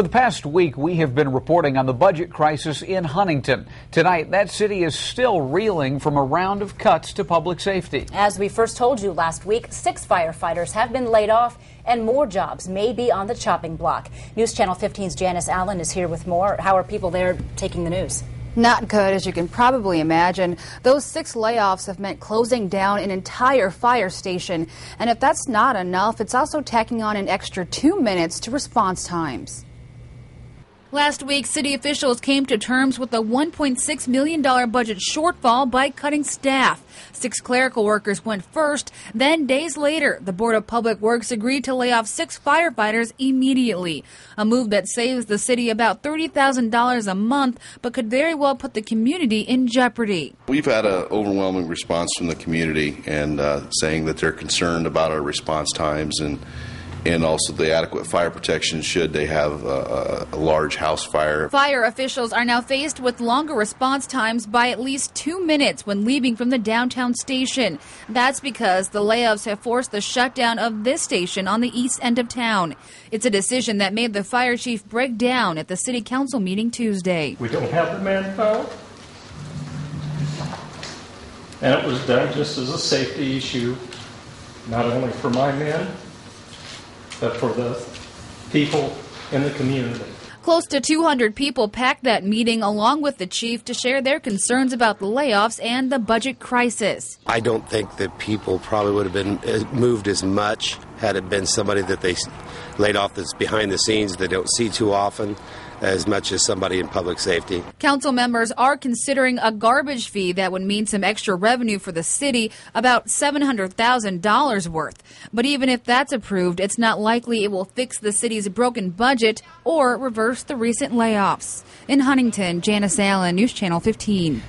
For the past week, we have been reporting on the budget crisis in Huntington. Tonight, that city is still reeling from a round of cuts to public safety. As we first told you last week, 6 firefighters have been laid off and more jobs may be on the chopping block. News Channel 15's Janice Allen is here with more. How are people there taking the news? Not good, as you can probably imagine. Those 6 layoffs have meant closing down an entire fire station. And if that's not enough, it's also tacking on an extra 2 minutes to response times. Last week, city officials came to terms with a $1.6 million budget shortfall by cutting staff. 6 clerical workers went first. Then, days later, the Board of Public Works agreed to lay off 6 firefighters immediately. A move that saves the city about $30,000 a month, but could very well put the community in jeopardy. We've had an overwhelming response from the community and saying that they're concerned about our response times and also the adequate fire protection should they have a large house fire. Fire officials are now faced with longer response times by at least 2 minutes when leaving from the downtown station. That's because the layoffs have forced the shutdown of this station on the east end of town. It's a decision that made the fire chief break down at the city council meeting Tuesday. We don't have the manpower, and it was done just as a safety issue, not only for my men, but for the people in the community. Close to 200 people packed that meeting along with the chief to share their concerns about the layoffs and the budget crisis. I don't think that people probably would have been moved as much had it been somebody that they laid off that's behind the scenes they don't see too often, as much as somebody in public safety. Council members are considering a garbage fee that would mean some extra revenue for the city, about $700,000 worth. But even if that's approved, it's not likely it will fix the city's broken budget or reverse the recent layoffs. In Huntington, Janice Allen, News Channel 15.